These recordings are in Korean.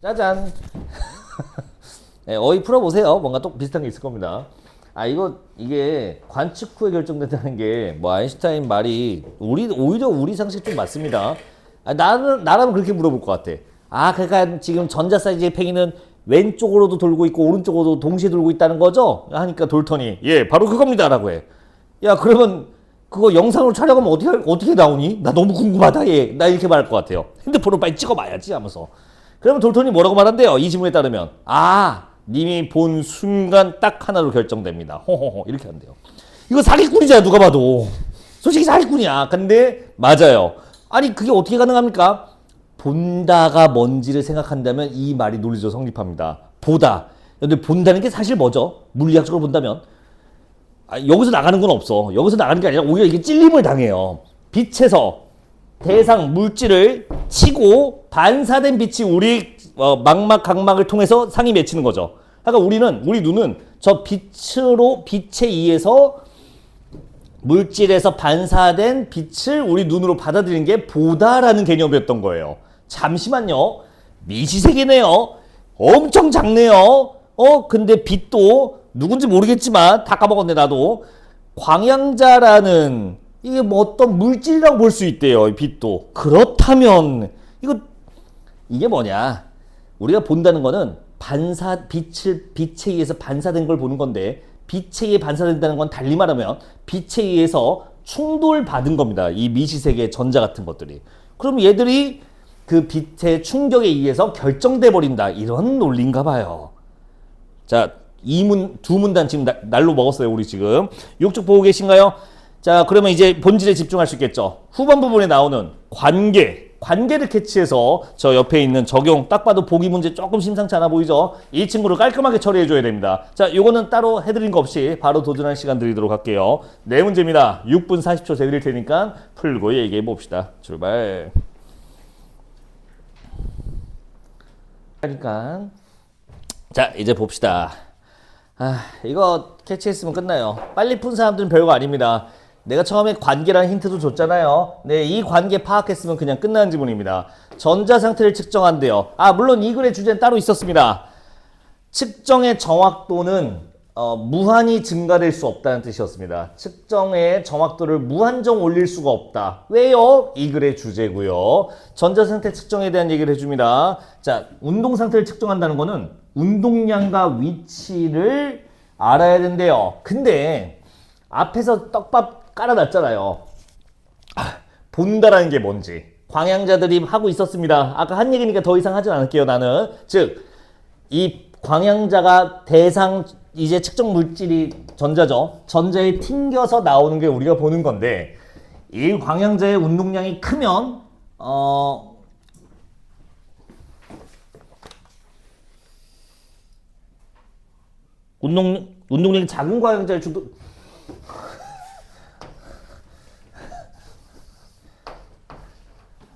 짜잔. 네, 어이 풀어보세요. 뭔가 또 비슷한 게 있을 겁니다. 이게 관측 후에 결정된다는 게 뭐 아인슈타인 말이 오히려 우리 상식 좀 맞습니다. 나라면 그렇게 물어볼 것 같아. 그러니까 지금 전자 사이즈의 팽이는 왼쪽으로도 돌고 있고 오른쪽으로도 동시에 돌고 있다는 거죠? 하니까 돌턴이 예 바로 그겁니다라고 해. 야 그러면 그거 영상으로 촬영하면 어떻게 나오니? 나 너무 궁금하다 얘. 나 이렇게 말할 것 같아요. 핸드폰으로 빨리 찍어봐야지 하면서. 그러면 돌턴이 뭐라고 말한대요? 이 질문에 따르면 님이 본 순간 딱 하나로 결정됩니다. 호호호 이렇게 한대요. 이거 사기꾼이잖아 누가 봐도. 솔직히 사기꾼이야. 근데 맞아요. 아니 그게 어떻게 가능합니까? 본다가 뭔지를 생각한다면 이 말이 논리적으로 성립합니다. 보다. 근데 본다는 게 사실 뭐죠? 물리학적으로 본다면 여기서 나가는 건 없어. 여기서 나가는 게 아니라 오히려 이게 찔림을 당해요. 빛에서 대상 물질을 치고 반사된 빛이 우리 망막 각막을 통해서 상이 맺히는 거죠. 그러니까 우리 눈은 저 빛에 의해서 물질에서 반사된 빛을 우리 눈으로 받아들이는 게 보다라는 개념이었던 거예요. 잠시만요. 미시세계네요. 엄청 작네요. 근데 빛도 누군지 모르겠지만 다 까먹었네 나도. 광양자라는 이게 뭐 어떤 물질이라고 볼 수 있대요. 빛도. 그렇다면 이게 뭐냐? 우리가 본다는 거는 빛에 의해서 반사된 걸 보는 건데 빛에 의해 반사된다는 건 달리 말하면 빛에 의해서 충돌받은 겁니다. 이 미시세계의 전자 같은 것들이. 그럼 얘들이 그 빛의 충격에 의해서 결정돼 버린다. 이런 논리인가 봐요. 자, 두 문단 지금 날로 먹었어요. 우리 지금. 이쪽 보고 계신가요? 자, 그러면 이제 본질에 집중할 수 있겠죠. 후반 부분에 나오는 관계를 캐치해서 저 옆에 있는 적용, 딱 봐도 보기 문제 조금 심상치 않아 보이죠? 이 친구를 깔끔하게 처리해줘야 됩니다. 자, 요거는 따로 해드린 거 없이 바로 도전할 시간 드리도록 할게요. 네 문제입니다. 6분 40초 드릴 테니까 풀고 얘기해 봅시다. 출발. 그러니까 자, 이제 봅시다. 이거 캐치했으면 끝나요. 빨리 푼 사람들은 별거 아닙니다. 내가 처음에 관계라는 힌트도 줬잖아요. 네, 이 관계 파악했으면 그냥 끝나는 지문입니다. 전자 상태를 측정한대요. 물론 이 글의 주제는 따로 있었습니다. 측정의 정확도는 무한히 증가될 수 없다는 뜻이었습니다. 측정의 정확도를 무한정 올릴 수가 없다. 왜요? 이 글의 주제고요. 전자 상태 측정에 대한 얘기를 해줍니다. 자, 운동 상태를 측정한다는 거는 운동량과 위치를 알아야 된대요. 근데 앞에서 떡밥 깔아놨잖아요. 본다라는 게 뭔지 광양자들이 하고 있었습니다. 아까 한 얘기니까 더 이상 하진 않을게요. 나는 즉 이 광양자가 대상 이제 측정 물질이 전자죠. 전자에 튕겨서 나오는 게 우리가 보는 건데 이 광양자의 운동량이 크면 운동량이 작은 광양자를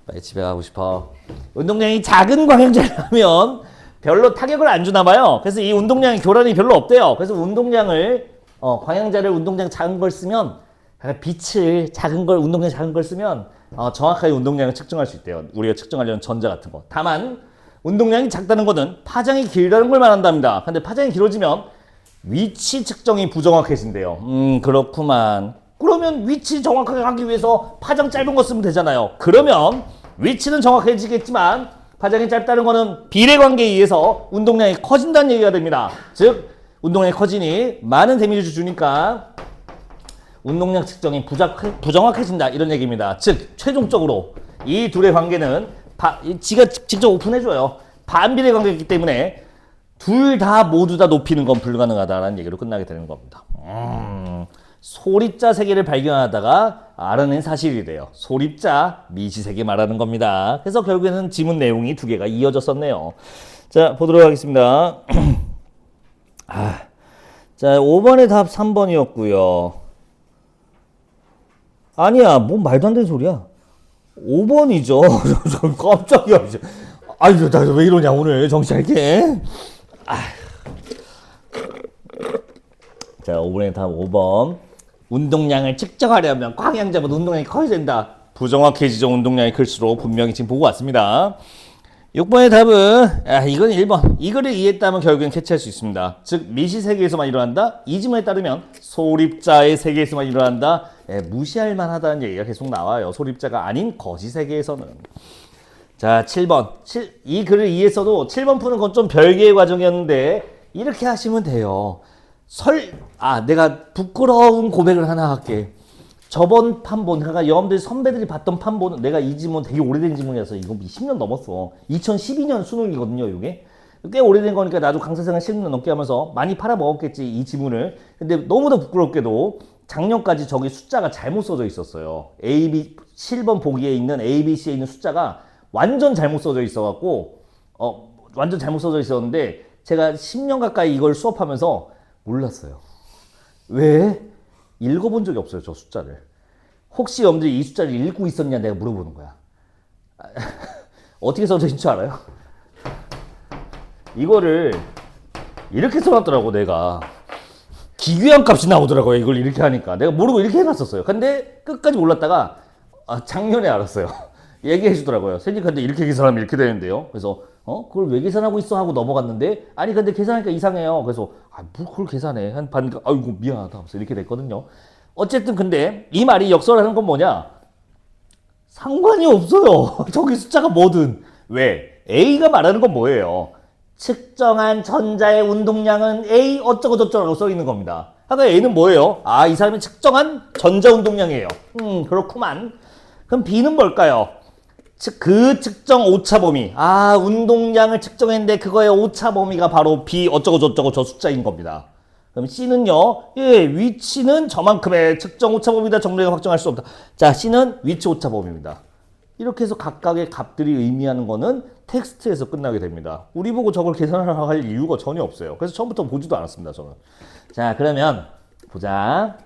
빨리 집에 가고 싶어. 운동량이 작은 광양자라면 별로 타격을 안 주나 봐요. 그래서 이 운동량의 교란이 별로 없대요. 그래서 광양자를 운동량 작은 걸 쓰면 빛을 운동량 작은 걸 쓰면 정확하게 운동량을 측정할 수 있대요. 우리가 측정하려는 전자 같은 거. 다만 운동량이 작다는 것은 파장이 길다는 걸 말한답니다. 근데 파장이 길어지면 위치 측정이 부정확해진대요. 그렇구만. 그러면 위치 정확하게 하기 위해서 파장 짧은 거 쓰면 되잖아요. 그러면 위치는 정확해지겠지만 파장이 짧다는 거는 비례관계에 의해서 운동량이 커진다는 얘기가 됩니다. 즉 운동량이 커지니 많은 데미지를 주니까 운동량 측정이 부정확해진다 이런 얘기입니다. 즉 최종적으로 이 둘의 관계는 지가 직접 오픈해줘요. 반비례 관계이기 때문에 둘 다 모두 다 높이는 건 불가능하다라는 얘기로 끝나게 되는 겁니다. 소립자 세계를 발견하다가 알아낸 사실이 돼요. 소립자 미시세계 말하는 겁니다. 그래서 결국에는 지문 내용이 두 개가 이어졌었네요. 자, 보도록 하겠습니다. 자, 5번의 답 3번이었고요. 아니야, 뭔 말도 안 되는 소리야. 5번이죠. 깜짝이야. 나 왜 이러냐, 오늘. 정신 차릴게. 자, 5번의 답 5번. 운동량을 측정하려면 광양자보다 운동량이 커야 된다. 부정확해지죠. 운동량이 클수록 분명히 지금 보고 왔습니다. 6번의 답은 이건 1번. 이 글을 이해했다면 결국엔 캐치할 수 있습니다. 즉 미시 세계에서만 일어난다. 이 지문에 따르면 소립자의 세계에서만 일어난다. 무시할 만하다는 얘기가 계속 나와요. 소립자가 아닌 거시 세계에서는. 자 7번. 이 글을 이해했어도 7번 푸는 건 좀 별개의 과정이었는데 이렇게 하시면 돼요. 내가 부끄러운 고백을 하나 할게. 저번 판본, 그러니까 여러분들 선배들이 봤던 판본은 내가 이 지문 되게 오래된 지문이어서 이거 20년 넘었어. 2012년 수능이거든요, 이게. 꽤 오래된 거니까 나도 강사생활 10년 넘게 하면서 많이 팔아먹었겠지, 이 지문을. 근데 너무나 부끄럽게도 작년까지 저기 숫자가 잘못 써져 있었어요. 7번 보기에 있는 ABC에 있는 숫자가 완전 잘못 써져 있어갖고, 완전 잘못 써져 있었는데, 제가 10년 가까이 이걸 수업하면서 몰랐어요. 왜? 읽어본 적이 없어요, 저 숫자를. 혹시 여러분들이 이 숫자를 읽고 있었냐 내가 물어보는 거야. 어떻게 써져 있는 줄 알아요? 이거를 이렇게 써놨더라고, 내가. 기괴한 값이 나오더라고요, 이걸 이렇게 하니까. 내가 모르고 이렇게 해놨었어요. 근데 끝까지 몰랐다가 작년에 알았어요. 얘기해 주더라고요. 선생님, 근데 이렇게 계산하면 이렇게 되는데요. 그래서 그걸 왜 계산하고 있어? 하고 넘어갔는데, 아니 근데 계산하니까 이상해요. 그래서 뭐 그걸 계산해? 한 반, 아이고 미안하다 하면서 이렇게 됐거든요. 어쨌든 근데 이 말이 역설하는 건 뭐냐? 상관이 없어요. 저기 숫자가 뭐든. 왜? A가 말하는 건 뭐예요? 측정한 전자의 운동량은 A 어쩌고 저쩌고 써 있는 겁니다. 아까 A는 뭐예요? 이 사람이 측정한 전자 운동량이에요. 그렇구만. 그럼 B는 뭘까요? 그 측정 오차 범위. 운동량을 측정했는데 그거의 오차 범위가 바로 B 어쩌고 저쩌고 저 숫자인 겁니다. 그럼 C는요. 위치는 저만큼의 측정 오차 범위다. 정밀하게 확정할 수 없다. 자, C는 위치 오차 범위입니다. 이렇게 해서 각각의 값들이 의미하는 거는 텍스트에서 끝나게 됩니다. 우리 보고 저걸 계산하라고 할 이유가 전혀 없어요. 그래서 처음부터 보지도 않았습니다, 저는. 자, 그러면 보자.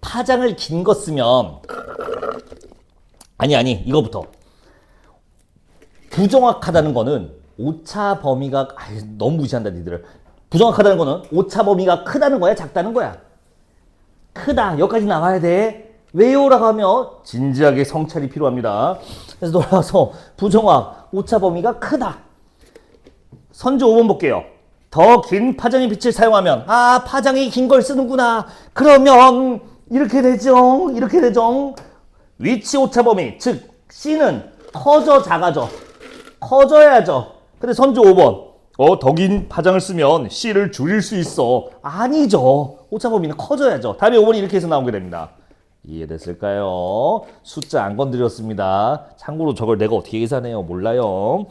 파장을 긴 거 쓰면 아니 이거부터. 부정확하다는 거는 오차 범위가 너무 무시한다 니들. 부정확하다는 거는 오차 범위가 크다는 거야, 작다는 거야? 크다. 여기까지 나와야 돼. 왜요? 라고 하면 진지하게 성찰이 필요합니다. 그래서 돌아와서 부정확, 오차 범위가 크다. 선주 5번 볼게요. 더 긴 파장의 빛을 사용하면 파장이 긴 걸 쓰는구나. 그러면 이렇게 되죠. 이렇게 되죠. 위치 오차 범위, 즉 C는 커져 작아져? 커져야죠. 근데 선주 5번 더 긴 파장을 쓰면 C를 줄일 수 있어. 아니죠. 오차 범위는 커져야죠. 답이 5번이 이렇게 해서 나오게 됩니다. 이해됐을까요? 숫자 안 건드렸습니다. 참고로 저걸 내가 어떻게 계산해요? 몰라요.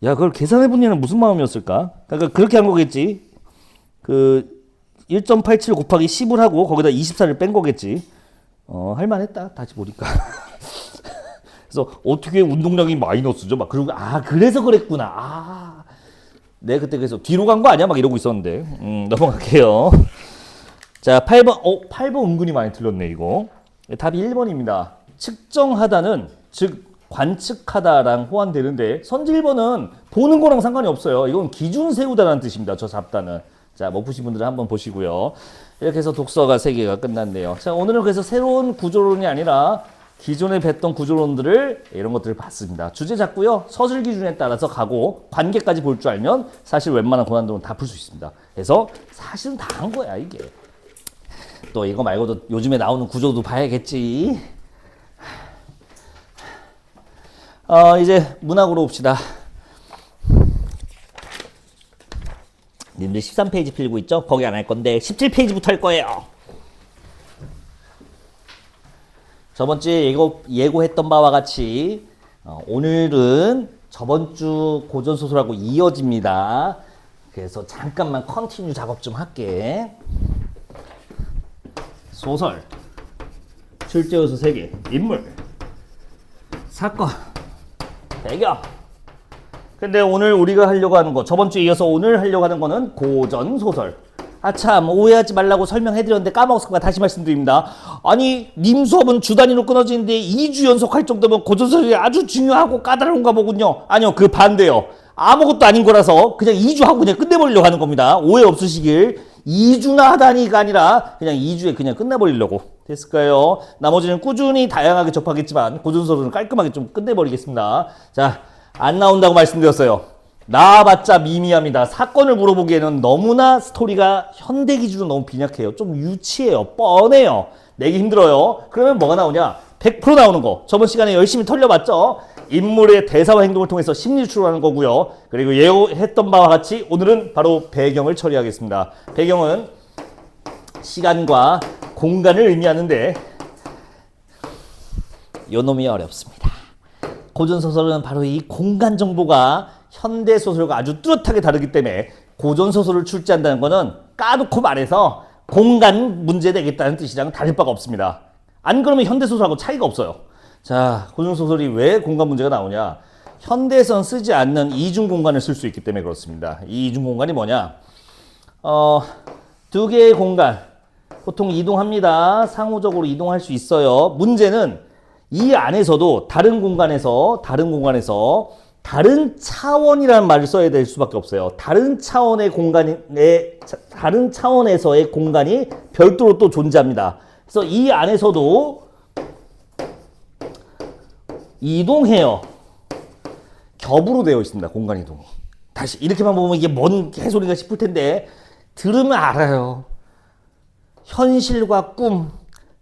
야, 그걸 계산해본 얘는 무슨 마음이었을까? 그러니까 그렇게 한 거겠지. 1.87 곱하기 10을 하고 거기다 24를 뺀 거겠지. 할만했다. 다시 보니까. 그래서 어떻게 운동량이 마이너스죠? 막 그러고 그래서 그랬구나. 내가 그때 그래서 뒤로 간 거 아니야? 막 이러고 있었는데. 넘어갈게요. 자, 8번. 8번 은근히 많이 틀렸네, 이거. 답이 1번입니다. 측정하다는 즉 관측하다랑 호환되는데 선지 1번은 보는 거랑 상관이 없어요. 이건 기준 세우다라는 뜻입니다. 저 잡다는. 자, 못 푸신 분들은 한번 보시고요. 이렇게 해서 독서가 3개가 끝났네요. 자, 오늘은 그래서 새로운 구조론이 아니라 기존에 뵀던 구조론들을 이런 것들을 봤습니다. 주제 잡고요. 서술 기준에 따라서 가고 관계까지 볼 줄 알면 사실 웬만한 고난도는 다 풀 수 있습니다. 그래서 사실은 다 한 거야, 이게. 또 이거 말고도 요즘에 나오는 구조도 봐야겠지. 이제 문학으로 봅시다. 님들 13페이지 필고 있죠? 거기 안 할 건데 17페이지부터 할 거예요. 저번 주에 예고했던 바와 같이 오늘은 저번 주 고전소설하고 이어집니다. 그래서 잠깐만 컨티뉴 작업 좀 할게. 소설, 출제요소 3개, 인물, 사건, 배경. 근데 오늘 우리가 하려고 하는 거, 저번 주에 이어서 오늘 하려고 하는 거는 고전소설. 참, 오해하지 말라고 설명해드렸는데 까먹었으니까 다시 말씀드립니다. 아니, 님 수업은 주 단위로 끊어지는데 2주 연속할 정도면 고전소설이 아주 중요하고 까다로운가 보군요. 아니요, 그 반대요. 아무것도 아닌 거라서 그냥 2주 하고 그냥 끝내버리려고 하는 겁니다. 오해 없으시길. 2주나 하다니가 아니라 그냥 2주에 그냥 끝내버리려고. 됐을까요? 나머지는 꾸준히 다양하게 접하겠지만 고전소설은 깔끔하게 좀 끝내버리겠습니다. 자, 안 나온다고 말씀드렸어요. 나와봤자 미미합니다. 사건을 물어보기에는 너무나 스토리가 현대 기준으로 너무 빈약해요. 좀 유치해요. 뻔해요. 내기 힘들어요. 그러면 뭐가 나오냐? 100% 나오는 거. 저번 시간에 열심히 털려봤죠? 인물의 대사와 행동을 통해서 심리 추론하는 거고요. 그리고 예고했던 바와 같이 오늘은 바로 배경을 처리하겠습니다. 배경은 시간과 공간을 의미하는데 요놈이 어렵습니다. 고전소설은 바로 이 공간 정보가 현대소설과 아주 뚜렷하게 다르기 때문에 고전소설을 출제한다는 것은 까놓고 말해서 공간 문제 내겠다는 뜻이랑 다를 바가 없습니다. 안 그러면 현대소설하고 차이가 없어요. 자, 고전소설이 왜 공간 문제가 나오냐? 현대에선 쓰지 않는 이중공간을 쓸 수 있기 때문에 그렇습니다. 이 이중공간이 뭐냐? 두 개의 공간, 보통 이동합니다. 상호적으로 이동할 수 있어요. 문제는 이 안에서도 다른 공간에서 다른 차원이라는 말을 써야 될 수밖에 없어요. 다른 차원에서의 공간이 별도로 또 존재합니다. 그래서 이 안에서도 이동해요. 겹으로 되어 있습니다. 공간 이동이. 다시 이렇게만 보면 이게 뭔 개소리가 싶을 텐데 들으면 알아요. 현실과 꿈,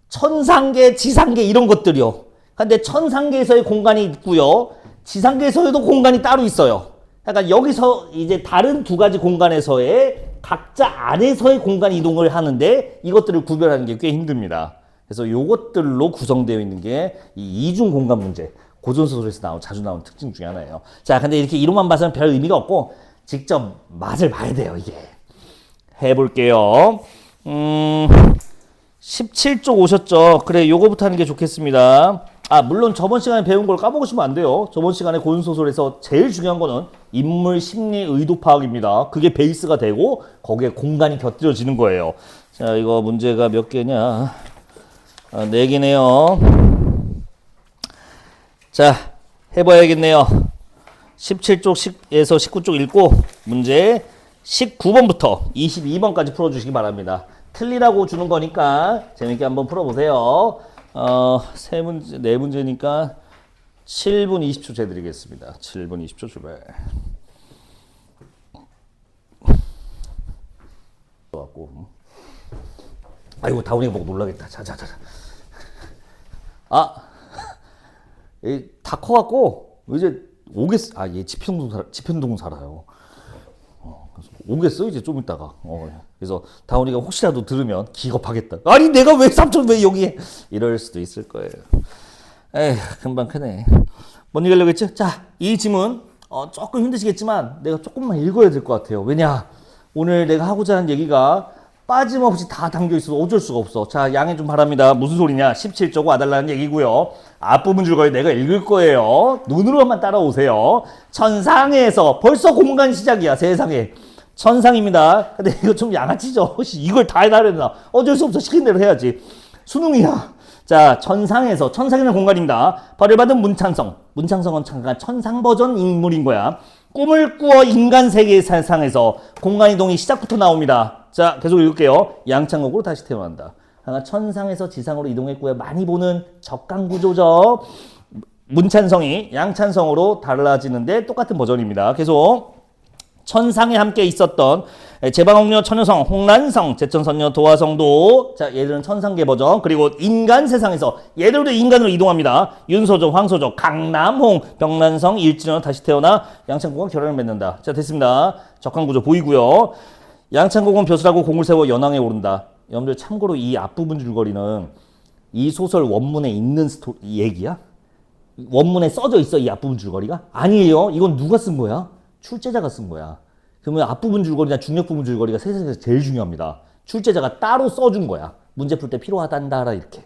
천상계, 지상계 이런 것들이요. 근데 천상계에서의 공간이 있고요. 지상계에서도 공간이 따로 있어요. 그러니까 여기서 이제 다른 두 가지 공간에서의 각자 안에서의 공간 이동을 하는데 이것들을 구별하는 게 꽤 힘듭니다. 그래서 이것들로 구성되어 있는 게 이 이중 공간 문제. 고전소설에서 자주 나오는 특징 중에 하나예요. 자, 근데 이렇게 이론만 봐서는 별 의미가 없고 직접 맛을 봐야 돼요, 이게. 해볼게요. 17쪽 오셨죠? 그래, 요거부터 하는 게 좋겠습니다. 물론 저번 시간에 배운 걸 까먹으시면 안 돼요. 저번 시간에 고전소설에서 제일 중요한 거는 인물 심리 의도 파악입니다. 그게 베이스가 되고 거기에 공간이 곁들여지는 거예요. 자, 이거 문제가 몇 개냐? 4개네요. 자, 해봐야겠네요. 17쪽에서 19쪽 읽고 문제 19번부터 22번까지 풀어주시기 바랍니다. 틀리라고 주는 거니까 재밌게 한번 풀어보세요. 네 문제니까 7분 20초 재드리겠습니다. 7분 20초 출발. 아이고, 다운이가 보고 놀라겠다. 자. 다 커갖고 이제 오겠어. 얘 지편동 살아요. 그래서 오겠어 이제 좀 있다가. 그래서 다운이가 혹시라도 들으면 기겁하겠다. 아니 내가 왜 삼촌 왜 여기에 이럴 수도 있을 거예요. 에휴, 금방 크네. 뭔 얘기하려고 했지? 자, 이 지문 조금 힘드시겠지만 내가 조금만 읽어야 될 것 같아요. 왜냐? 오늘 내가 하고자 하는 얘기가 빠짐없이 다 담겨 있어서 어쩔 수가 없어. 자, 양해 좀 바랍니다. 무슨 소리냐? 17쪽 와달라는 얘기고요. 앞부분 줄거리 내가 읽을 거예요. 눈으로만 따라오세요. 천상에서 벌써 공간 시작이야. 세상에. 천상입니다. 근데 이거 좀 양아치죠? 이걸 다 해달랬나? 어쩔 수 없어. 시킨 대로 해야지. 수능이야. 자, 천상이라는 공간입니다. 벌을 받은 문창성은 잠깐 천상 버전 인물인 거야. 꿈을 꾸어 인간 세계 세상에서 공간 이동이 시작부터 나옵니다. 자, 계속 읽을게요. 양창곡으로 다시 태어난다. 천상에서 지상으로 이동했고요. 많이 보는 적강 구조죠. 문찬성이 양찬성으로 달라지는데 똑같은 버전입니다. 계속 천상에 함께 있었던 제방홍녀, 천여성, 홍란성, 제천선녀, 도화성도, 자, 얘들은 천상계 버전. 그리고 인간 세상에서 얘들도 인간으로 이동합니다. 윤소적, 황소적, 강남홍, 병란성, 일진원 다시 태어나 양창국과 결혼을 맺는다. 자, 됐습니다. 적강 구조 보이고요. 양창국은 벼슬하고 공을 세워 연왕에 오른다. 여러분들 참고로 이 앞부분 줄거리는 이 소설 원문에 있는 얘기야? 원문에 써져 있어, 이 앞부분 줄거리가? 아니에요. 이건 누가 쓴 거야? 출제자가 쓴 거야. 그러면 앞부분 줄거리나 중력 부분 줄거리가 세상에서 제일 중요합니다. 출제자가 따로 써준 거야. 문제 풀 때 필요하단다 이렇게.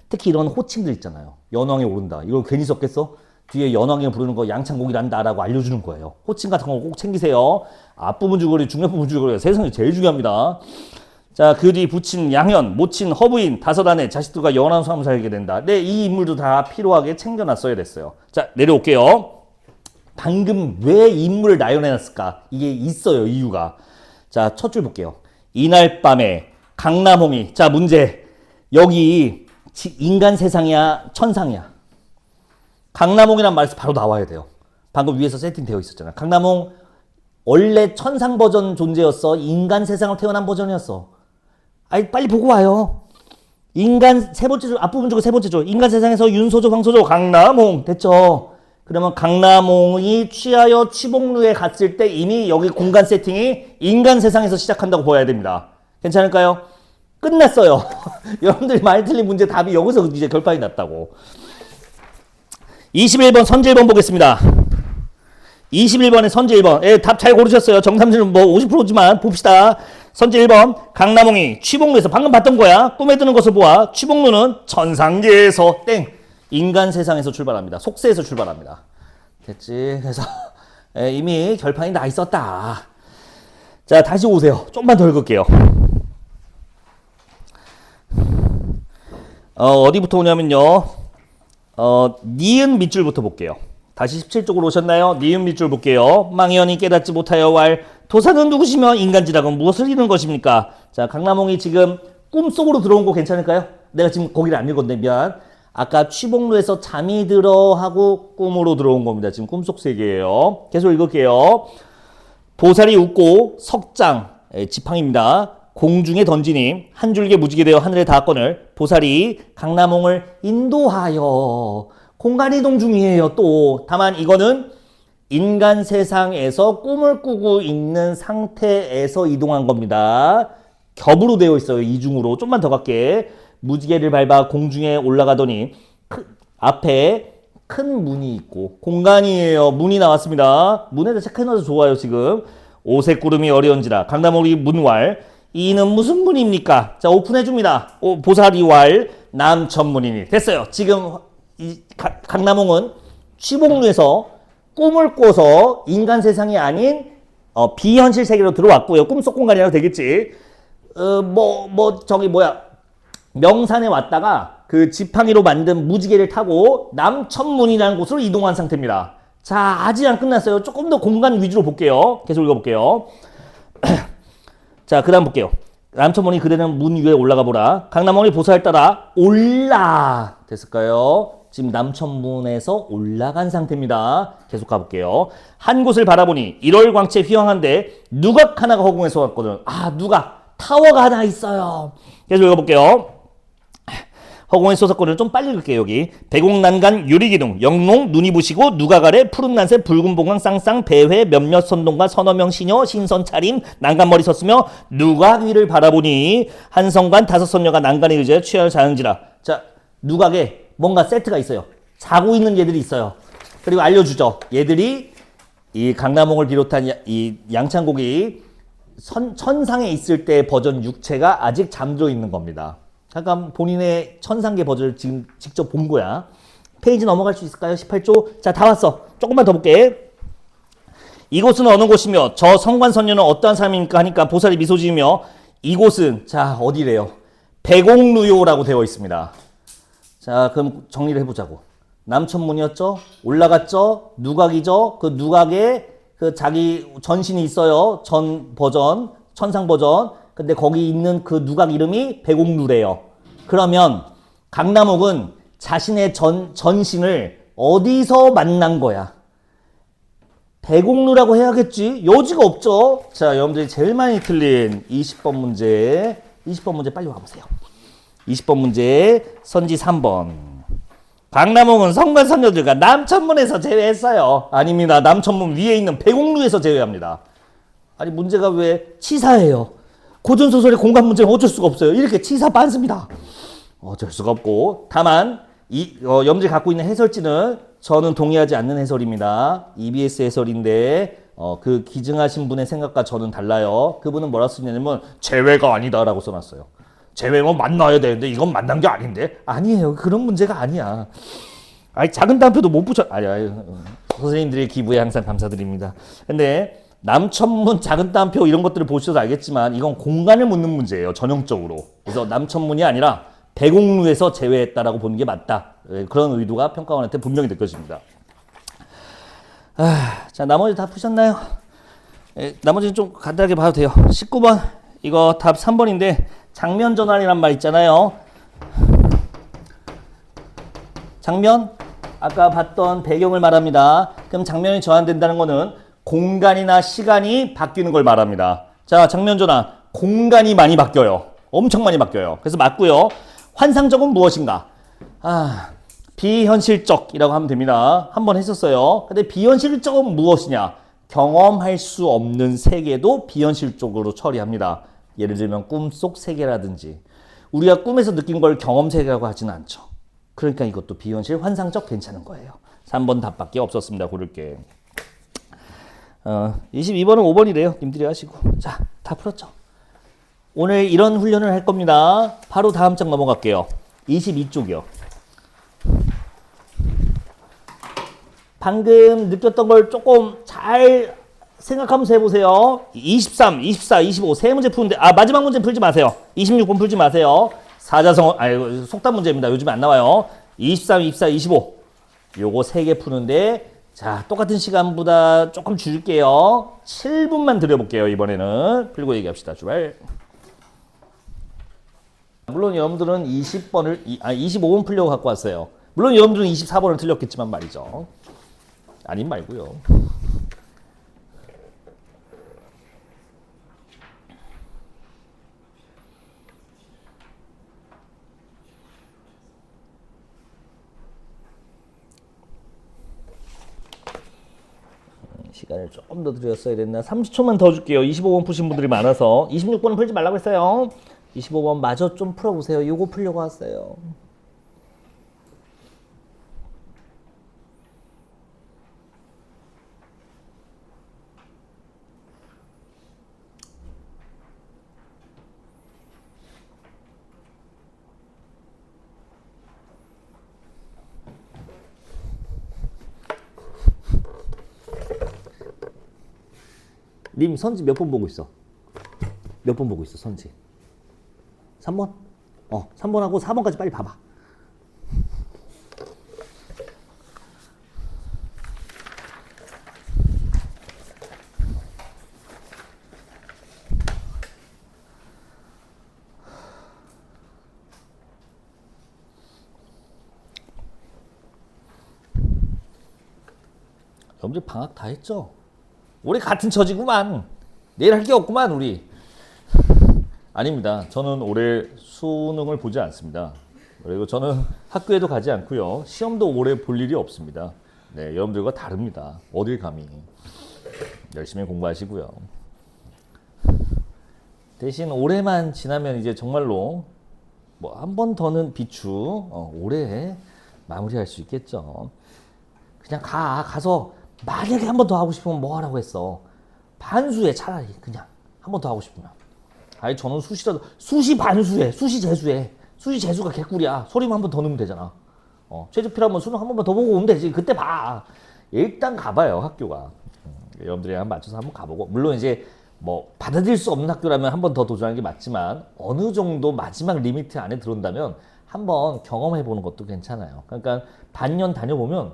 특히 이런 호칭들 있잖아요. 연왕에 오른다. 이걸 괜히 썼겠어? 뒤에 연왕에 부르는 거 양창곡이란다라고 알려주는 거예요. 호칭 같은 거 꼭 챙기세요. 앞부분 줄거리, 중력 부분 줄거리가 세상에 제일 중요합니다. 자, 그 뒤 부친 양현, 모친 허부인, 다섯 아내, 자식들과 연한 삶을 살게 된다. 네, 이 인물도 다 필요하게 챙겨놨어야 됐어요. 자, 내려올게요. 방금 왜 인물을 나열해놨을까? 이게 있어요, 이유가. 자, 첫 줄 볼게요. 이날 밤에 강남홍이. 자, 문제. 여기 인간 세상이야, 천상이야? 강남홍이란 말에서 바로 나와야 돼요. 방금 위에서 세팅되어 있었잖아. 강남홍 원래 천상 버전 존재였어. 인간 세상으로 태어난 버전이었어. 아이 빨리 보고 와요. 인간 세 번째 줄 앞부분 주고 세 번째 줄 인간 세상에서 윤소조 황소조 강남홍 됐죠. 그러면 강남홍이 취하여 취복루에 갔을 때 이미 여기 공간 세팅이 인간 세상에서 시작한다고 보아야 됩니다. 괜찮을까요? 끝났어요. 여러분들이 많이 틀린 문제 답이 여기서 이제 결판이 났다고. 21번 선제 1번 보겠습니다. 21번에 선제 1번. 예, 답 잘 고르셨어요. 정답률은 뭐 50%지만 봅시다. 선제 1번. 강남홍이 취복루에서 방금 봤던 거야. 꿈에 드는 것을 보아. 취복루는 천상계에서 땡. 인간 세상에서 출발합니다. 속세에서 출발합니다. 됐지? 그래서 예, 이미 결판이 나 있었다. 자, 다시 오세요. 좀만 더 읽을게요. 어디부터 오냐면요. 니은 밑줄부터 볼게요. 다시 17쪽으로 오셨나요? 니은 밑줄 볼게요. 망연히 깨닫지 못하여 왈 도사는 누구시며 인간지락은 무엇을 이루는 것입니까? 자, 강남홍이 지금 꿈속으로 들어온 거 괜찮을까요? 내가 지금 거기를 안 읽었네. 미안. 아까 취복루에서 잠이 들어 하고 꿈으로 들어온 겁니다. 지금 꿈속 세계예요. 계속 읽을게요. 보살이 웃고 석장, 지팡입니다. 공중에 던지니 한 줄기 무지개 되어 하늘에 닿았거늘 보살이 강남홍을 인도하여 공간이동 중이에요. 또 다만 이거는 인간 세상에서 꿈을 꾸고 있는 상태에서 이동한 겁니다. 겹으로 되어 있어요. 이중으로. 좀만 더 갈게. 무지개를 밟아 공중에 올라가더니 앞에 큰 문이 있고 공간이에요. 문이 나왔습니다. 문에다 체크해놔서 좋아요. 지금 오색 구름이 어려운지라 강남홍이 문왈 이는 무슨 문입니까? 자, 오픈해줍니다. 보살이왈 남천문이니. 됐어요. 지금 강남홍은 취복루에서 꿈을 꿔서 인간 세상이 아닌 비현실 세계로 들어왔고요. 꿈속 공간이라고 되겠지. 저기 명산에 왔다가 그 지팡이로 만든 무지개를 타고 남천문이라는 곳으로 이동한 상태입니다. 자, 아직 안 끝났어요. 조금 더 공간 위주로 볼게요. 계속 읽어볼게요. 자, 그 다음 볼게요. 남천문이 그대는 문 위에 올라가 보라. 강남홍이 보살 따라 올라. 됐을까요? 지금 남천문에서 올라간 상태입니다. 계속 가볼게요. 한 곳을 바라보니 1월 광채 휘황한데 누각 하나가 허공에 솟았거든. 아, 누각. 타워가 하나 있어요. 계속 읽어볼게요. 허공에 솟았거든. 좀 빨리 읽을게요. 여기 배곡난간 유리기둥 영롱 눈이 부시고 누각 아래 푸른 난새 붉은 봉황 쌍쌍 배회 몇몇 선동가 서너명 시녀 신선 차림 난간머리 섰으며 누각 위를 바라보니 한성관 다섯 선녀가 난간에 의지하여 취하여 자는지라. 자, 누각에 뭔가 세트가 있어요. 자고 있는 얘들이 있어요. 그리고 알려주죠. 얘들이 이 강남홍을 비롯한 이 양창곡이 천상에 있을 때 버전 육체가 아직 잠들어 있는 겁니다. 잠깐 본인의 천상계 버전을 지금 직접 본 거야. 페이지 넘어갈 수 있을까요? 18조. 자, 다 왔어. 조금만 더 볼게. 이곳은 어느 곳이며 저 성관선녀는 어떠한 사람입니까? 하니까 보살이 미소 지으며 이곳은 자, 어디래요? 배곡루요라고 되어 있습니다. 자, 그럼 정리를 해보자고. 남천문이었죠? 올라갔죠? 누각이죠? 그 누각에 그 자기 전신이 있어요. 전 버전, 천상 버전. 근데 거기 있는 그 누각 이름이 배곡루래요. 그러면 강남홍은 자신의 전신을 어디서 만난 거야? 배곡루라고 해야겠지? 여지가 없죠? 자, 여러분들이 제일 많이 틀린 20번 문제. 20번 문제 빨리 와보세요. 20번 문제 선지 3번. 강남홍은 성관선녀들과 남천문에서 제외했어요. 아닙니다. 남천문 위에 있는 배곡루에서 제외합니다. 아니, 문제가 왜 치사해요? 고전소설의 공간 문제는 어쩔 수가 없어요. 이렇게 치사 많습니다. 어쩔 수가 없고. 다만 여러분들이 갖고 있는 해설지는 저는 동의하지 않는 해설입니다. EBS 해설인데 그 기증하신 분의 생각과 저는 달라요. 그분은 뭐라 쓰냐면 제외가 아니다라고 써놨어요. 제외면 만나야 되는데 이건 만난 게 아닌데? 아니에요. 그런 문제가 아니야. 아니, 작은 단표도 못 붙여. 아니, 선생님들의 기부에 항상 감사드립니다. 근데 남천문 작은 따옴표 이런 것들을 보셔도 알겠지만 이건 공간을 묻는 문제예요. 전형적으로. 그래서 남천문이 아니라 배곡루에서 제외했다라고 보는 게 맞다. 그런 의도가 평가원한테 분명히 느껴집니다. 자, 나머지 다 푸셨나요? 나머지는 좀 간단하게 봐도 돼요. 19번 이거 답 3번인데 장면 전환이란 말 있잖아요. 장면 아까 봤던 배경을 말합니다. 그럼 장면이 전환된다는 거는 공간이나 시간이 바뀌는 걸 말합니다. 자, 장면 전환. 공간이 많이 바뀌어요. 엄청 많이 바뀌어요. 그래서 맞고요. 환상적은 무엇인가? 비현실적이라고 하면 됩니다. 한번 했었어요. 근데 비현실적은 무엇이냐? 경험할 수 없는 세계도 비현실적으로 처리합니다. 예를 들면 꿈속 세계라든지 우리가 꿈에서 느낀 걸 경험 세계라고 하지는 않죠. 그러니까 이것도 비현실, 환상적 괜찮은 거예요. 3번 답밖에 없었습니다. 고를게. 22번은 5번이래요. 님들이 하시고. 자, 다 풀었죠? 오늘 이런 훈련을 할 겁니다. 바로 다음 장 넘어갈게요. 22쪽이요. 방금 느꼈던 걸 조금 잘 생각하면서 해보세요. 23, 24, 25 세 문제 푸는데 마지막 문제 풀지 마세요. 26번 풀지 마세요. 사자성어 속담 문제입니다. 요즘에 안 나와요. 23, 24, 25 요거 3개 푸는데 자 똑같은 시간보다 조금 줄일게요. 7분만 드려볼게요. 이번에는 풀고 얘기합시다. 출발. 물론 여러분들은 25번 풀려고 갖고 왔어요. 물론 여러분들은 24번을 틀렸겠지만 말이죠. 아님 말고요. 시간을 조금 더 드렸어야 됐나? 30초만 더 줄게요. 25번 푸신 분들이 많아서. 26번은 풀지 말라고 했어요. 25번 마저 좀 풀어보세요. 요거 풀려고 왔어요. 님 선지 몇 번 보고 있어? 몇 번 보고 있어 선지? 3번? 3번하고 4번까지 빨리 봐봐. 여러분들 방학 다 했죠? 우리 같은 처지구만. 내일 할 게 없구만 우리. 아닙니다. 저는 올해 수능을 보지 않습니다. 그리고 저는 학교에도 가지 않고요. 시험도 올해 볼 일이 없습니다. 네, 여러분들과 다릅니다. 어딜 감히. 열심히 공부하시고요. 대신 올해만 지나면 이제 정말로 뭐 한 번 더는 비추 올해 마무리할 수 있겠죠. 그냥 가서 만약에 한 번 더 하고 싶으면 뭐 하라고 했어. 반수해 차라리 그냥 한 번 더 하고 싶으면. 아니 저는 수시라도 수시 반수해 수시 재수해. 수시 재수가 개꿀이야. 소리만 한 번 더 넣으면 되잖아. 최저 필요하면 수능 한 번만 더 보고 오면 되지. 그때 봐. 일단 가봐요 학교가. 여러분들이랑 맞춰서 한번 가보고 물론 이제 뭐 받아들일 수 없는 학교라면 한 번 더 도전하는 게 맞지만 어느 정도 마지막 리미트 안에 들어온다면 한번 경험해보는 것도 괜찮아요. 그러니까 반년 다녀보면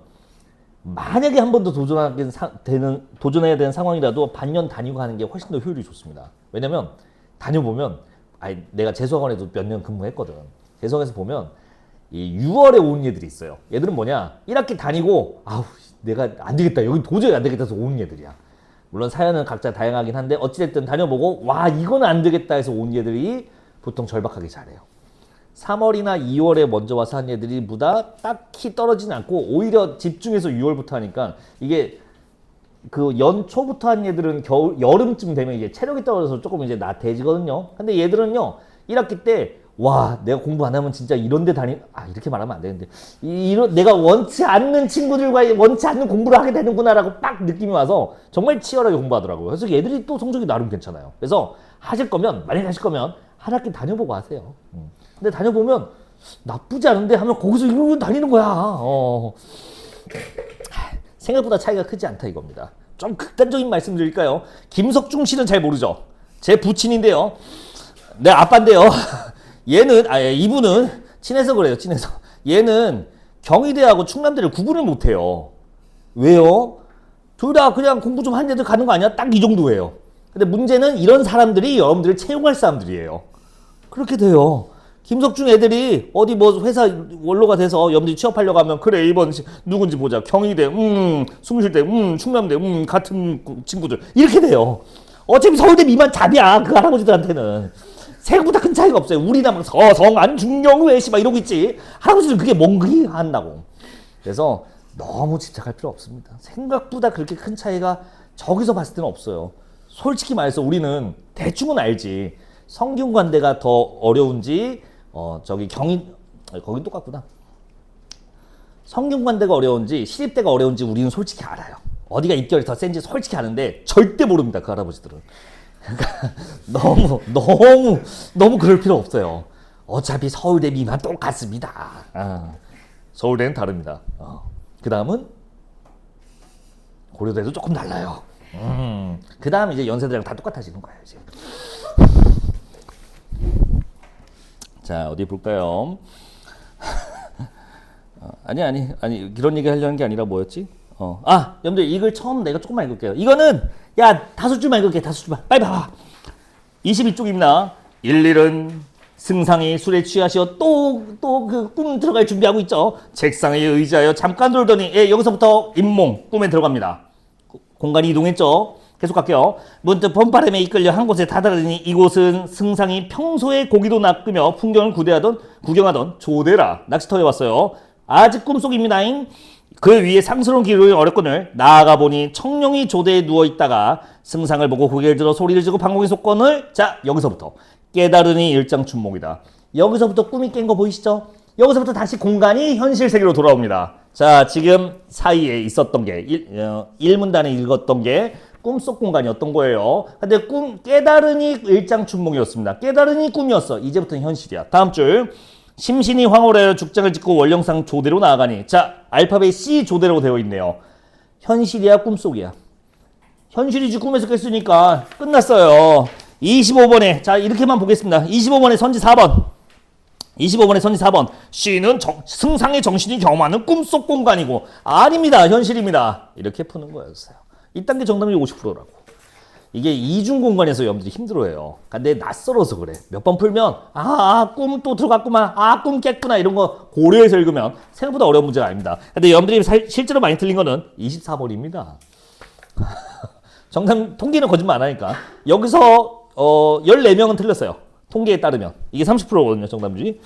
만약에 한 번 더 도전해야 되는 상황이라도 반년 다니고 하는 게 훨씬 더 효율이 좋습니다. 왜냐면 다녀보면 내가 재수학원에도 몇 년 근무했거든. 재수학원에서 보면 이 6월에 온 얘들이 있어요. 얘들은 뭐냐 1학기 다니고 내가 안 되겠다 여기 도저히 안 되겠다 해서 온 얘들이야. 물론 사연은 각자 다양하긴 한데 어찌됐든 다녀보고 이거는 안 되겠다 해서 온 얘들이 보통 절박하게 잘해요. 3월이나 2월에 먼저 와서 한 애들이 보다 딱히 떨어지진 않고 오히려 집중해서 6월부터 하니까 이게 그 연초부터 한 애들은 여름쯤 되면 이제 체력이 떨어져서 조금 이제 나태해지거든요. 근데 얘들은요 1학기 때 내가 공부 안 하면 진짜 이런 데 이렇게 말하면 안 되는데 내가 원치 않는 친구들과 원치 않는 공부를 하게 되는구나라고 딱 느낌이 와서 정말 치열하게 공부하더라고요. 그래서 얘들이 또 성적이 나름 괜찮아요. 그래서 만약에 하실 거면 한 학기 다녀보고 하세요. 근데 다녀보면 나쁘지 않은데 하면 거기서 이러고 다니는 거야. 생각보다 차이가 크지 않다 이겁니다. 좀 극단적인 말씀 드릴까요? 김석중 씨는 잘 모르죠. 제 부친인데요. 내 아빠인데요. 이분은 친해서 그래요. 친해서. 얘는 경희대하고 충남대를 구분을 못해요. 왜요? 둘 다 그냥 공부 좀 하는 애들 가는 거 아니야? 딱 이 정도예요. 근데 문제는 이런 사람들이 여러분들을 채용할 사람들이에요. 그렇게 돼요. 김석중 애들이 어디 뭐 회사 원로가 돼서 여러분들이 취업하려고 하면 그래 이번 누군지 보자. 경희대, 숭실대, 충남대, 같은 친구들 이렇게 돼요. 어차피 서울대 미만 잡이야 그 할아버지들한테는. 생각보다 큰 차이가 없어요. 우리나 막 서성안 중경외 씨 막 이러고 있지. 할아버지들 그게 뭔기 한다고. 그래서 너무 집착할 필요 없습니다. 생각보다 그렇게 큰 차이가 저기서 봤을 때는 없어요. 솔직히 말해서 우리는 대충은 알지. 성균관대가 더 어려운지 저기 거긴 똑같구나. 성균관대가 어려운지 시립대가 어려운지 우리는 솔직히 알아요. 어디가 입결이 더 센지 솔직히 아는데 절대 모릅니다. 그 할아버지들은. 그러니까 너무 그럴 필요 없어요. 어차피 서울대 미만 똑같습니다. 서울대는 다릅니다. 그 다음은 고려대도 조금 달라요. 그 다음 이제 연세대랑 다 똑같아지는 거예요. 이제. 자 어디 볼까요? 아니 그런 얘기 하려는 게 아니라 뭐였지? 여러분들 이걸 처음 내가 조금만 읽을게요. 이거는 야 5줄만 읽을게. 5줄만 빨리 봐봐. 22쪽입니다. 일일은 승상이 술에 취하시어 또 그 꿈 들어갈 준비하고 있죠. 책상에 의지하여 잠깐 돌더니 여기서부터 잇몸 꿈에 들어갑니다. 공간이 이동했죠. 계속 갈게요. 문득 봄바람에 이끌려 한 곳에 다다르니 이곳은 승상이 평소에 고기도 낚으며 풍경을 구경하던 조대라 낚시터에 왔어요. 아직 꿈속입니다잉. 그 위에 상스러운 길을 어렵거늘 나아가 보니 청룡이 조대에 누워있다가 승상을 보고 고개를 들어 소리를 지르고 방공의 속건을 자 여기서부터 깨달으니 일장춘몽이다. 여기서부터 꿈이 깬 거 보이시죠? 여기서부터 다시 공간이 현실 세계로 돌아옵니다. 자 지금 사이에 있었던 게 1문단에 읽었던 게 꿈속 공간이었던 거예요. 근데 깨달으니 일장춘몽이었습니다. 깨달으니 꿈이었어. 이제부터는 현실이야. 다음 줄 심신이 황홀하여 죽장을 짓고 원령상 조대로 나아가니 자 알파벳 C 조대로 되어 있네요. 현실이야 꿈속이야? 현실이지. 꿈에서 깼으니까 끝났어요. 25번에 자 이렇게만 보겠습니다. 25번에 선지 4번 25번에 선지 4번 C는 승상의 정신이 경험하는 꿈속 공간이고 아닙니다. 현실입니다. 이렇게 푸는 거였어요. 이딴 게 정답이 50%라고. 이게 이중 공간에서 여러분들이 힘들어해요. 근데 낯설어서 그래. 몇 번 풀면 꿈 또 들어갔구만. 꿈 깼구나. 이런 거 고려해서 읽으면 생각보다 어려운 문제가 아닙니다. 근데 여러분들이 실제로 많이 틀린 거는 24번입니다. 정답 통계는 거짓말 안 하니까. 여기서 14명은 틀렸어요. 통계에 따르면. 이게 30%거든요. 정답률이.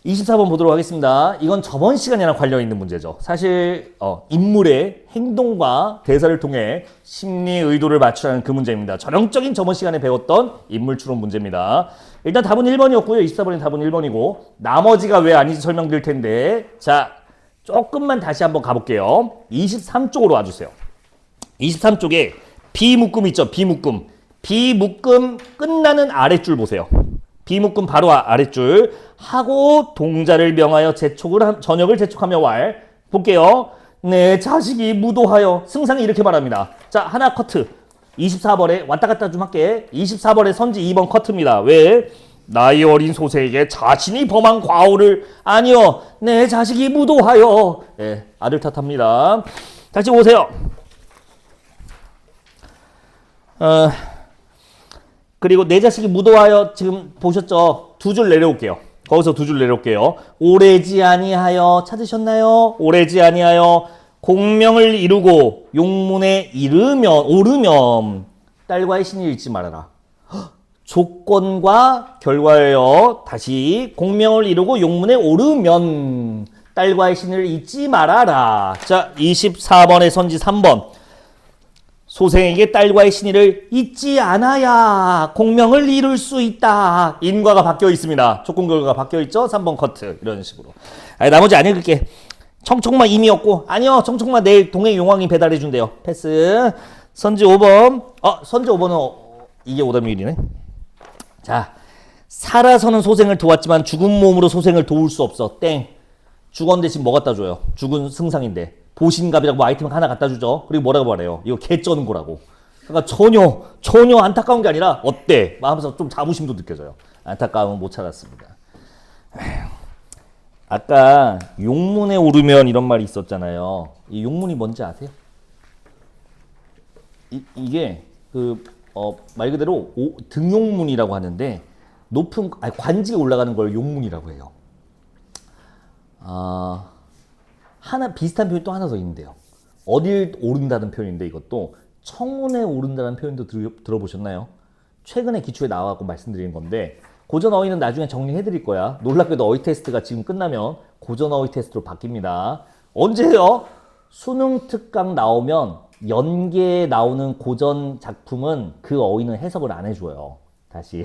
24번 보도록 하겠습니다. 이건 저번 시간이랑 관련 있는 문제죠. 사실 인물의 행동과 대사를 통해 심리 의도를 맞추라는 그 문제입니다. 전형적인 저번 시간에 배웠던 인물 추론 문제입니다. 일단 답은 1번이었고요. 24번이 답은 1번이고 나머지가 왜 아닌지 설명드릴 텐데 자 조금만 다시 한번 가볼게요. 23쪽으로 와주세요. 23쪽에 비묶음 있죠. 비묶음. 비묶음 끝나는 아랫줄 보세요. 비묶음 바로 아랫줄 하고 동자를 명하여 저녁을 재촉하며 왈 볼게요. 내 자식이 무도하여 승상이 이렇게 말합니다. 자 하나 커트. 24번에 왔다 갔다 좀 할게. 24번에 선지 2번 커트입니다. 왜? 나이 어린 소세에게 자신이 범한 과오를 아니요 내 자식이 무도하여 아들 탓합니다. 다시 오세요. 그리고 내 자식이 무도하여 지금 보셨죠? 2줄 내려올게요. 거기서 2줄 내려올게요. 오래지 아니하여 찾으셨나요? 오래지 아니하여 공명을 이루고 용문에 오르면 딸과의 신을 잊지 말아라. 조건과 결과예요. 다시 공명을 이루고 용문에 오르면 딸과의 신을 잊지 말아라. 자 24번의 선지 3번 소생에게 딸과의 신의를 잊지 않아야 공명을 이룰 수 있다. 인과가 바뀌어 있습니다. 조건 결과가 바뀌어 있죠. 3번 커트 이런 식으로. 나머지 안 읽을게. 청청마 임이었고 아니요 청청마 내일 동해 용왕이 배달해 준대요. 패스. 선지 5번 선지 5번은 이게 오답률이네. 자 살아서는 소생을 도왔지만 죽은 몸으로 소생을 도울 수 없어. 땡. 죽은 대신 뭐 갖다 줘요? 죽은 승상인데 보신갑이라고 뭐 아이템 하나 갖다 주죠. 그리고 뭐라고 말해요? 이거 개쩌는 거라고. 그러니까 전혀 안타까운 게 아니라 어때? 하면서 좀 자부심도 느껴져요. 안타까움은 못 찾았습니다. 아까 용문에 오르면 이런 말이 있었잖아요. 이 용문이 뭔지 아세요? 이게 말 그대로 등용문이라고 하는데 높은 관직에 올라가는 걸 용문이라고 해요. 하나 비슷한 표현이 또 하나 더 있는데요. 어딜 오른다는 표현인데 이것도 청운에 오른다는 표현도 들어보셨나요? 최근에 기초에 나와갖고 말씀드린 건데 고전 어휘는 나중에 정리해 드릴 거야. 놀랍게도 어휘 테스트가 지금 끝나면 고전 어휘 테스트로 바뀝니다. 언제요? 수능 특강 나오면 연계에 나오는 고전 작품은 그 어휘는 해석을 안 해줘요. 다시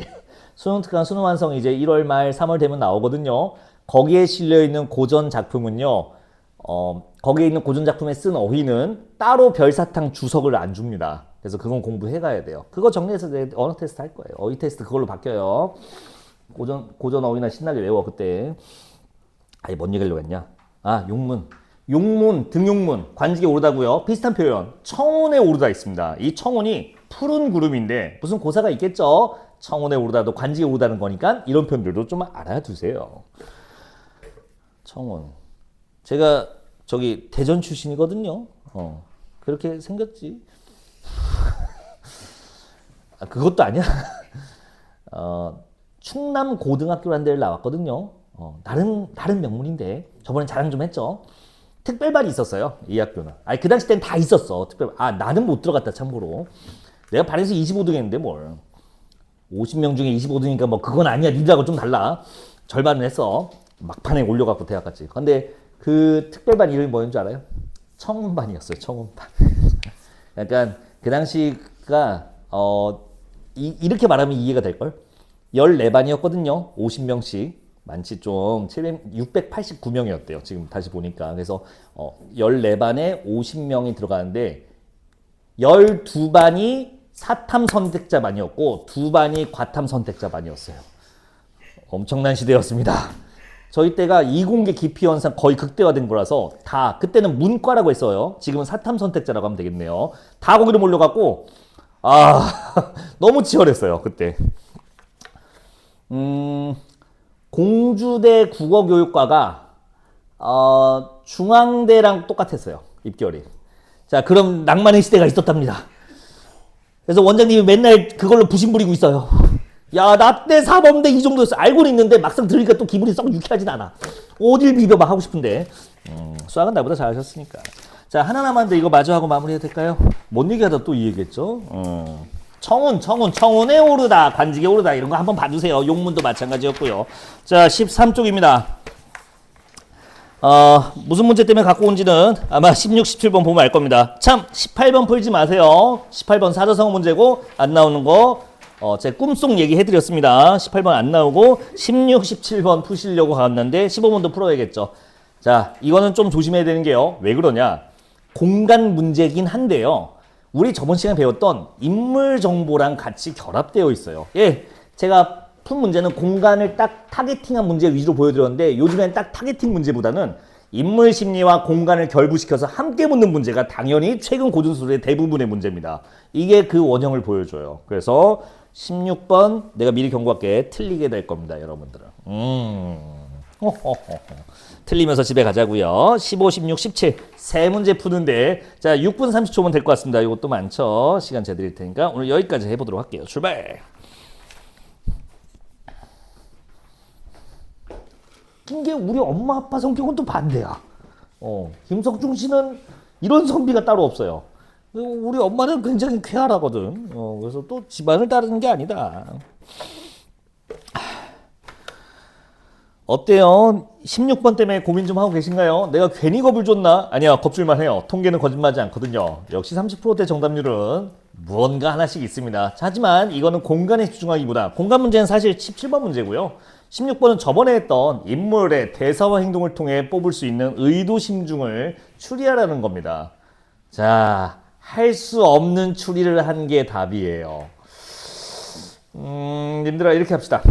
수능 특강 수능 완성 이제 1월 말 3월 되면 나오거든요. 거기에 실려 있는 고전 작품은요. 거기에 있는 고전 작품에 쓴 어휘는 따로 별사탕 주석을 안 줍니다. 그래서 그건 공부해 가야 돼요. 그거 정리해서 언어 테스트 할 거예요. 어휘 테스트 그걸로 바뀌어요. 고전 어휘나 신나게 외워 그때. 아니 뭔 얘기하려고 했냐? 용문. 용문, 등용문, 관직에 오르다고요. 비슷한 표현. 청운에 오르다 있습니다. 이 청운이 푸른 구름인데 무슨 고사가 있겠죠? 청운에 오르다도 관직에 오르다는 거니까 이런 표현들도 좀 알아두세요. 청운. 제가 저기 대전 출신이거든요. 그렇게 생겼지. 그것도 아니야. 충남 고등학교라는 데를 나왔거든요. 다른 명문인데 저번에 자랑 좀 했죠. 특별반이 있었어요. 이 학교는. 그 당시 땐 다 있었어. 특별반. 나는 못 들어갔다 참고로. 내가 반에서 25등 했는데 뭘. 50명 중에 25등이니까 뭐 그건 아니야. 니들하고 좀 달라. 절반은 했어. 막판에 올려갖고 대학 갔지. 근데 그 특별반 이름이 뭐였는 줄 알아요? 청운반이었어요. 청운반. 약간 그 당시가 이렇게 말하면 이해가 될걸? 14반이었거든요. 50명씩. 많지 좀 689명이었대요. 지금 다시 보니까. 그래서 14반에 50명이 들어가는데 12반이 사탐 선택자 반이었고 2반이 과탐 선택자 반이었어요. 엄청난 시대였습니다. 저희 때가 이공계 기피 현상 거의 극대화된 거라서 다 그때는 문과라고 했어요. 지금은 사탐 선택자라고 하면 되겠네요. 다 거기로 몰려갖고 너무 치열했어요. 그때. 공주대 국어교육과가 중앙대랑 똑같았어요. 입결이. 자, 그럼 낭만의 시대가 있었답니다. 그래서 원장님이 맨날 그걸로 부심 부리고 있어요. 야, 나 때 사범대 이 정도였어. 알고는 있는데 막상 들으니까 또 기분이 썩 유쾌하진 않아. 어딜 비벼 막 하고 싶은데. 수학은 나보다 잘하셨으니까. 자, 하나 남았는데 이거 마저 하고 마무리해도 될까요? 뭔 얘기하다 또 이 얘기했죠? 청운에 오르다, 관직에 오르다 이런 거 한번 봐주세요. 용문도 마찬가지였고요. 자, 13쪽입니다. 무슨 문제 때문에 갖고 온지는 아마 16, 17번 보면 알 겁니다. 참 18번 풀지 마세요. 18번 사자성어 문제고 안 나오는 거 제 꿈속 얘기 해드렸습니다. 18번 안 나오고 16, 17번 푸시려고 갔는데 15번도 풀어야겠죠. 자, 이거는 좀 조심해야 되는 게요. 왜 그러냐? 공간 문제긴 한데요. 우리 저번 시간에 배웠던 인물 정보랑 같이 결합되어 있어요. 예, 제가 푼 문제는 공간을 딱 타겟팅한 문제 위주로 보여드렸는데 요즘엔 딱 타겟팅 문제보다는 인물 심리와 공간을 결부시켜서 함께 묻는 문제가 당연히 최근 고전수의 대부분의 문제입니다. 이게 그 원형을 보여줘요. 그래서 16번 내가 미리 경고할게. 틀리게 될 겁니다. 여러분들은. 틀리면서 집에 가자고요. 15, 16, 17 세 문제 푸는데 자 6분 30초면 될 것 같습니다. 이것도 많죠. 시간 재드릴 테니까 오늘 여기까지 해보도록 할게요. 출발. 이게 우리 엄마 아빠 성격은 또 반대야. 김석중 씨는 이런 선비가 따로 없어요. 우리 엄마는 굉장히 쾌활하거든. 그래서 또 집안을 따르는 게 아니다. 어때요? 16번 때문에 고민 좀 하고 계신가요? 내가 괜히 겁을 줬나? 아니야, 겁줄만 해요. 통계는 거짓말하지 않거든요. 역시 30%대 정답률은 무언가 하나씩 있습니다. 하지만 이거는 공간에 집중하기보다 공간 문제는 사실 17번 문제고요. 16번은 저번에 했던 인물의 대사와 행동을 통해 뽑을 수 있는 의도심중을 추리하라는 겁니다. 자, 할 수 없는 추리를 한 게 답이에요. 님들아 이렇게 합시다.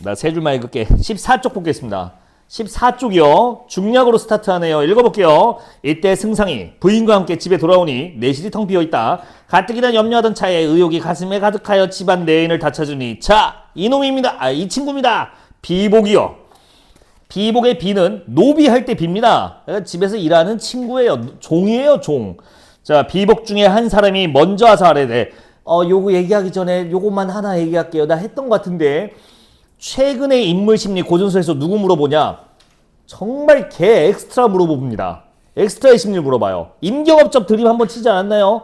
나 세 줄만 읽을게. 14쪽 보겠습니다. 14쪽이요. 중략으로 스타트하네요. 읽어볼게요. 이때 승상이 부인과 함께 집에 돌아오니 내실이 텅 비어있다. 가뜩이나 염려하던 차에 의욕이 가슴에 가득하여 집안 내인을 다 찾으니 자 이놈입니다. 이 친구입니다. 비복이요. 비복의 비는 노비할 때 비입니다. 집에서 일하는 친구예요. 종이에요. 종. 자 비복 중에 한 사람이 먼저 와서 하래대. 요거 얘기하기 전에 요것만 하나 얘기할게요. 나 했던 것 같은데 최근의 인물심리 고전서에서 누구 물어보냐? 정말 개 엑스트라 물어봅니다. 엑스트라의 심리를 물어봐요. 임경업적 드림 한번 치지 않았나요?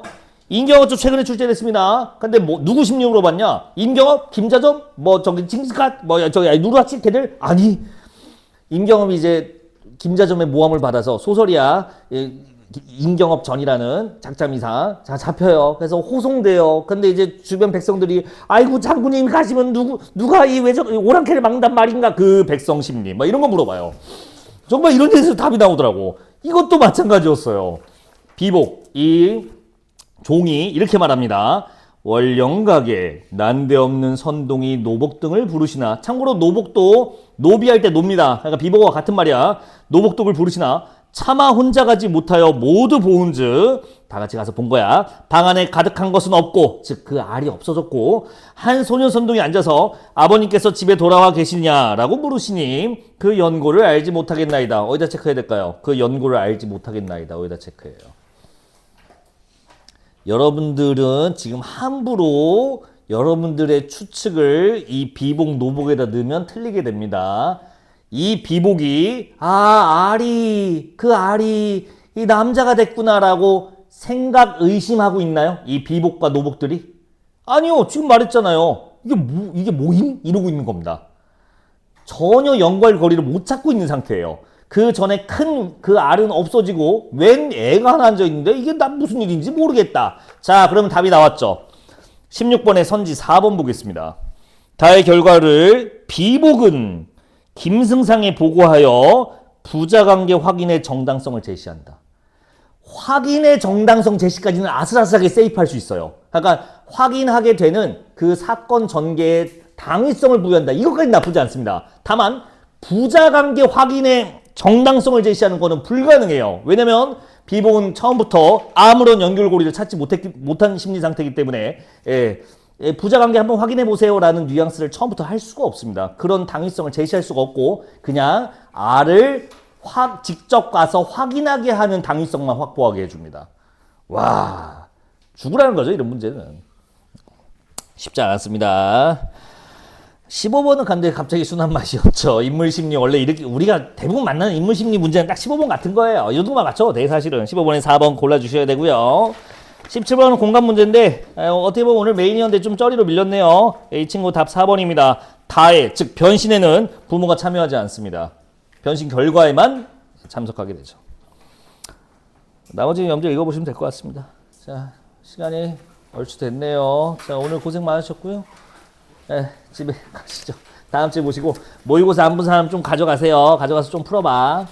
임경업적 최근에 출제됐습니다. 근데 뭐 누구 심리 물어봤냐? 임경업, 김자점, 뭐 저기 징스캇, 뭐 저기 누르하치 걔들 아니. 임경업이 이제 김자점의 모함을 받아서 소설이야. 임경업 전이라는 작자미사 자 잡혀요. 그래서 호송돼요. 근데 이제 주변 백성들이 아이고 장군님 가시면 누가 이 외적 오랑캐를 막는단 말인가? 그 백성 심리 막 이런 거 물어봐요. 정말 이런 데서 답이 나오더라고. 이것도 마찬가지였어요. 비복 이 종이 이렇게 말합니다. 월령각에 난데없는 선동이 노복 등을 부르시나. 참고로 노복도 노비할 때 노입니다. 그러니까 비복과 같은 말이야. 노복독을 부르시나 차마 혼자 가지 못하여 모두 보은즉 다 같이 가서 본 거야. 방 안에 가득한 것은 없고 즉 그 알이 없어졌고 한 소년 선동이 앉아서 아버님께서 집에 돌아와 계시냐라고 물으시니 그 연고를 알지 못하겠나이다. 어디다 체크해야 될까요? 그 연고를 알지 못하겠나이다. 어디다 체크해요? 여러분들은 지금 함부로 여러분들의 추측을 이 비복 노복에다 넣으면 틀리게 됩니다. 이 비복이 알이 이 남자가 됐구나라고 생각 의심하고 있나요? 이 비복과 노복들이? 아니요. 지금 말했잖아요. 이게 뭐임? 이러고 있는 겁니다. 전혀 연결고리를 못 찾고 있는 상태예요. 그 전에 큰 그 알은 없어지고 웬 애가 하나 앉아 있는데 이게 난 무슨 일인지 모르겠다. 자, 그러면 답이 나왔죠. 16번의 선지 4번 보겠습니다. 다의 결과를 비복은 김승상에 보고하여 부자관계 확인의 정당성을 제시한다. 확인의 정당성 제시까지는 아슬아슬하게 세이프할 수 있어요. 그러니까 확인하게 되는 그 사건 전개의 당위성을 부여한다. 이것까지 나쁘지 않습니다. 다만 부자관계 확인의 정당성을 제시하는 것은 불가능해요. 왜냐면 비복은 처음부터 아무런 연결고리를 찾지 못한 심리 상태이기 때문에 부자관계 한번 확인해보세요 라는 뉘앙스를 처음부터 할 수가 없습니다. 그런 당위성을 제시할 수가 없고 그냥 알을 직접 가서 확인하게 하는 당위성만 확보하게 해줍니다. 와, 죽으라는 거죠. 이런 문제는. 쉽지 않았습니다. 15번은 근데 갑자기 순한 맛이었죠. 인물심리 원래 이렇게 우리가 대부분 만나는 인물심리 문제는 딱 15번 같은 거예요. 이 정도만 맞춰도 돼 사실은. 15번에 4번 골라주셔야 되고요. 17번은 공감 문제인데 어떻게 보면 오늘 메인이었는데 좀 쩌리로 밀렸네요. 이 친구 답 4번입니다. 다에 즉 변신에는 부모가 참여하지 않습니다. 변신 결과에만 참석하게 되죠. 나머지 염두에 읽어보시면 될 것 같습니다. 자, 시간이 얼추 됐네요. 자, 오늘 고생 많으셨고요. 집에 가시죠. 다음 주에 보시고 모의고사 안 본 사람 좀 가져가세요. 가져가서 좀 풀어봐.